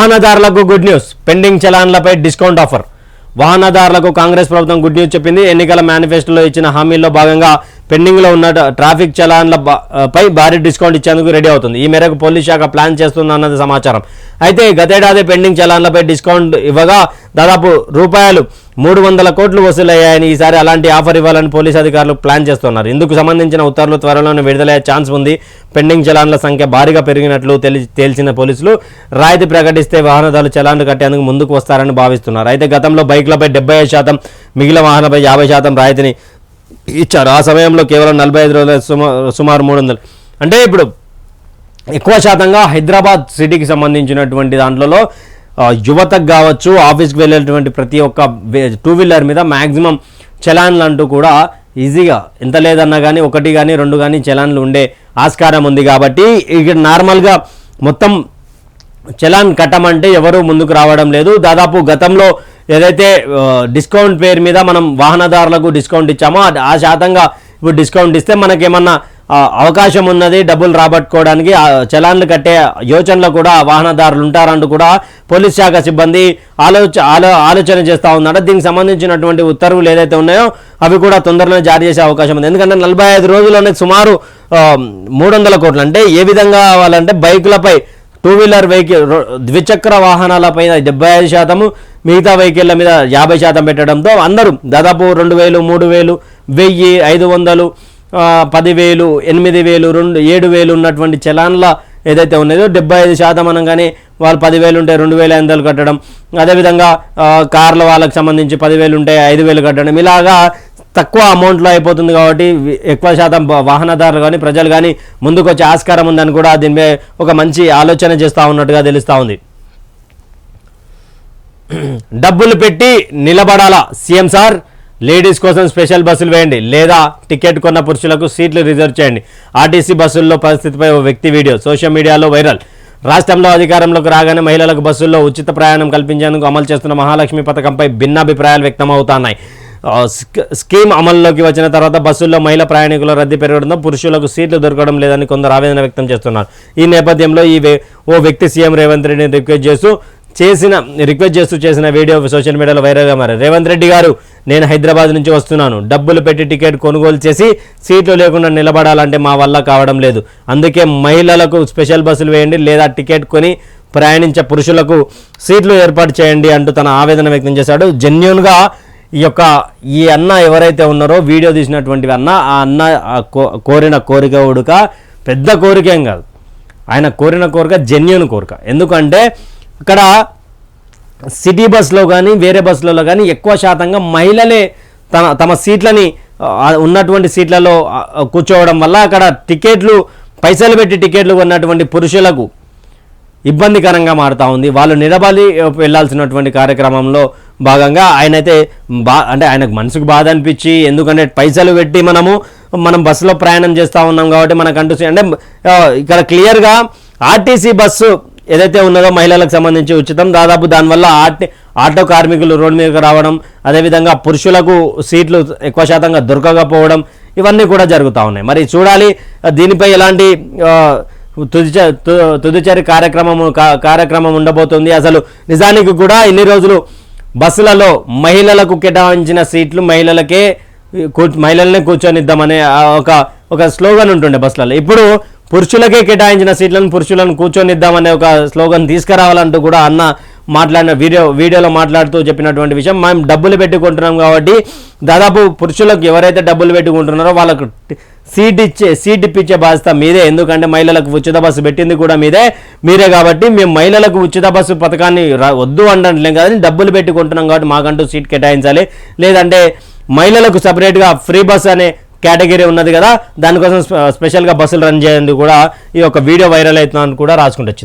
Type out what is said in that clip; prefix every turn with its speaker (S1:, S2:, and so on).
S1: వాహనదారులకు good news, pending చలాన్లపై discount offer. వాహనదారులకు కాంగ్రెస్ ప్రభుత్వం గుడ్ న్యూస్ చెప్పింది. ఎన్నికల మేనిఫెస్టోలో ఇచ్చిన హామీల్లో భాగంగా పెండింగ్లో ఉన్న ట్రాఫిక్ చలాన్ల పై భారీ డిస్కౌంట్ ఇచ్చేందుకు రెడీ అవుతుంది. ఈ మేరకు పోలీస్ శాఖ ప్లాన్ చేస్తుందన్నది సమాచారం. అయితే గతేడాది పెండింగ్ చలాన్లపై డిస్కౌంట్ ఇవ్వగా దాదాపు రూపాయలు 300 కోట్లు వసూలయ్యాయని ఈసారి అలాంటి ఆఫర్ ఇవ్వాలని పోలీసు అధికారులు ప్లాన్ చేస్తున్నారు. ఇందుకు సంబంధించిన ఉత్తర్వులు త్వరలోనే విడుదలయ్యే ఛాన్స్ ఉంది. పెండింగ్ చలాన్ల సంఖ్య భారీగా పెరిగినట్లు తేల్చిన పోలీసులు రాయితీ ప్రకటిస్తే వాహనదారులు చలాన్లు కట్టేందుకు ముందుకు వస్తారని భావిస్తున్నారు. అయితే గతంలో బైక్లపై 75%, మిగిలిన వాహనాలపై 50% రాయితీని ఇచ్చారు. ఆ సమయంలో కేవలం 45 రోజుల సుమారు 300. అంటే ఇప్పుడు ఎక్కువ శాతంగా హైదరాబాద్ సిటీకి సంబంధించినటువంటి దాంట్లో యువతకు కావచ్చు, ఆఫీస్కి వెళ్ళేటువంటి ప్రతి ఒక్క 2 వీలర్ మీద మ్యాక్సిమం చలాన్లు అంటూ కూడా ఈజీగా ఎంత లేదన్నా కానీ 1 కానీ 2 కానీ చలాన్లు ఉండే ఆస్కారం ఉంది. కాబట్టి ఇక్కడ నార్మల్గా మొత్తం చలాన్ కట్టమంటే ఎవరు ముందుకు రావడం లేదు. దాదాపు గతంలో ఏదైతే డిస్కౌంట్ పేరు మీద మనం వాహనదారులకు డిస్కౌంట్ ఇచ్చామో ఆ శాతంగా ఇప్పుడు డిస్కౌంట్ ఇస్తే మనకేమన్నా అవకాశం ఉన్నది డబ్బులు రాబట్టుకోవడానికి. చలాన్లు కట్టే యోచనలో కూడా వాహనదారులు ఉంటారంటూ కూడా పోలీస్ శాఖ సిబ్బంది ఆలోచన చేస్తూ ఉందంట. దీనికి సంబంధించినటువంటి ఉత్తర్వులు ఏదైతే ఉన్నాయో అవి కూడా తొందరలోనే జారీ చేసే అవకాశం ఉంది. ఎందుకంటే 45 రోజుల్లోనే సుమారు 300 కోట్లు. అంటే ఏ విధంగా కావాలంటే బైకులపై 2 వీలర్ వెహికల్ ద్విచక్ర వాహనాలపై 75%, మిగతా వెహికల్ల మీద 50% పెట్టడంతో అందరూ దాదాపు 2000, 3000, 1000, 500, 10,000, 8,000, 7,000 ఉన్నటువంటి చలాన్ల ఏదైతే ఉన్నాయో 75% అనగానే వాళ్ళు 10,000 ఉంటే 2,500 కట్టడం, అదేవిధంగా కార్ల వాళ్ళకి సంబంధించి 10,000 ఉంటే 5,000 కట్టడం, ఇలాగా తక్కువ అమౌంట్లో అయిపోతుంది. కాబట్టి ఎక్కువ శాతం వాహనదారులు కానీ ప్రజలు కానీ ముందుకు వచ్చే ఆస్కారం ఉందని కూడా దీనిపై ఒక మంచి ఆలోచన చేస్తూ ఉన్నట్టుగా తెలుస్తూ ఉంది. డబ్బులు పెట్టి నిలబడాలా సీఎం సార్, లేడీస్ కోసం స్పెషల్ బస్సులు వేయండి లేదా టికెట్ కొన్న పురుషులకు సీట్లు రిజర్వ్ చేయండి. ఆర్టీసీ బస్సుల్లో పరిస్థితిపై ఓ వ్యక్తి వీడియో సోషల్ మీడియాలో వైరల్. రాష్ట్రంలో అధికారంలోకి రాగానే మహిళలకు బస్సుల్లో ఉచిత ప్రయాణం కల్పించేందుకు అమలు చేస్తున్న మహాలక్ష్మి పథకంపై భిన్నాభిప్రాయాలు వ్యక్తమవుతున్నాయి. స్కీమ్ అమల్లోకి వచ్చిన తర్వాత బస్సుల్లో మహిళా ప్రయాణికుల రద్దీ పెరగడంతో పురుషులకు సీట్లు దొరకడం లేదని కొందరు ఆవేదన వ్యక్తం చేస్తున్నారు. ఈ నేపథ్యంలో ఓ వ్యక్తి సీఎం రేవంత్ రెడ్డిని రిక్వెస్ట్ చేస్తూ చేసిన వీడియో సోషల్ మీడియాలో వైరల్గా మారారు. రేవంత్ రెడ్డి గారు, నేను హైదరాబాద్ నుంచి వస్తున్నాను. డబ్బులు పెట్టి టికెట్ కొనుగోలు చేసి సీట్లు లేకుండా నిలబడాలంటే మా వల్ల కావడం లేదు. అందుకే మహిళలకు స్పెషల్ బస్సులు వేయండి లేదా టికెట్ కొని ప్రయాణించే పురుషులకు సీట్లు ఏర్పాటు చేయండి అంటూ తన ఆవేదన వ్యక్తం చేశాడు. జెన్యూన్గా ఈ అన్న ఎవరైతే ఉన్నారో వీడియో తీసినటువంటి అన్న, ఆ అన్న కోరిన కోరిక ఉడక పెద్ద కోరికేం కాదు. ఆయన కోరిన కోరిక జెన్యూన్ కోరిక. ఎందుకంటే ఇక్కడ సిటీ బస్సులో కానీ వేరే బస్సులలో కానీ ఎక్కువ శాతంగా మహిళలే తమ సీట్లని ఉన్నటువంటి సీట్లలో కూర్చోవడం వల్ల అక్కడ పైసలు పెట్టి టికెట్లు కొన్నటువంటి పురుషులకు ఇబ్బందికరంగా మారుతూ ఉంది. వాళ్ళు నిలబడి వెళ్ళాల్సినటువంటి కార్యక్రమంలో భాగంగా ఆయనైతే అంటే ఆయనకు మనసుకు బాధ అనిపించి, ఎందుకంటే పైసలు పెట్టి మనం బస్సులో ప్రయాణం చేస్తూ ఉన్నాం కాబట్టి మనకంటూ అంటే ఇక్కడ క్లియర్గా ఆర్టీసీ బస్సు ఏదైతే ఉన్నదో మహిళలకు సంబంధించి ఉచితం. దాదాపు దానివల్ల ఆటో కార్మికులు రోడ్డు మీదకి రావడం, అదేవిధంగా పురుషులకు సీట్లు ఎక్కువ శాతంగా దొరకకపోవడం, ఇవన్నీ కూడా జరుగుతూ ఉన్నాయి. మరి చూడాలి దీనిపై ఎలాంటి తుదిచరి కార్యక్రమం ఉండబోతుంది. అసలు నిజానికి కూడా ఇన్ని రోజులు బస్సులలో మహిళలకు కేటాయించిన సీట్లు మహిళలనే కూర్చొనిద్దామనే ఒక స్లోగన్ ఉంటుండే బస్సులలో. ఇప్పుడు పురుషులకే కేటాయించిన సీట్లను పురుషులను కూర్చొనిద్దామనే ఒక స్లోగన్ తీసుకురావాలంటూ కూడా అన్న మాట్లాడిన వీడియోలో మాట్లాడుతూ చెప్పినటువంటి విషయం. మేము డబ్బులు పెట్టుకుంటున్నాం కాబట్టి దాదాపు పురుషులకు ఎవరైతే డబ్బులు పెట్టుకుంటున్నారో వాళ్ళకు సీట్ ఇప్పించే బాధ్యత మీదే. ఎందుకంటే మహిళలకు ఉచిత బస్సు పెట్టింది కూడా మీరే కాబట్టి మేము మహిళలకు ఉచిత బస్సు పథకాన్ని వద్దు అనట్లేం కానీ డబ్బులు పెట్టుకుంటున్నాం కాబట్టి మాకంటూ సీట్ కేటాయించాలి. లేదంటే మహిళలకు సపరేట్గా ఫ్రీ బస్ అనే కేటగిరీ ఉన్నది కదా, దానికోసం స్పెషల్గా బస్సులు రన్ చేయండి కూడా ఈ యొక్క వీడియో వైరల్ అవుతుందని కూడా రాసుకుంటూ వచ్చింది.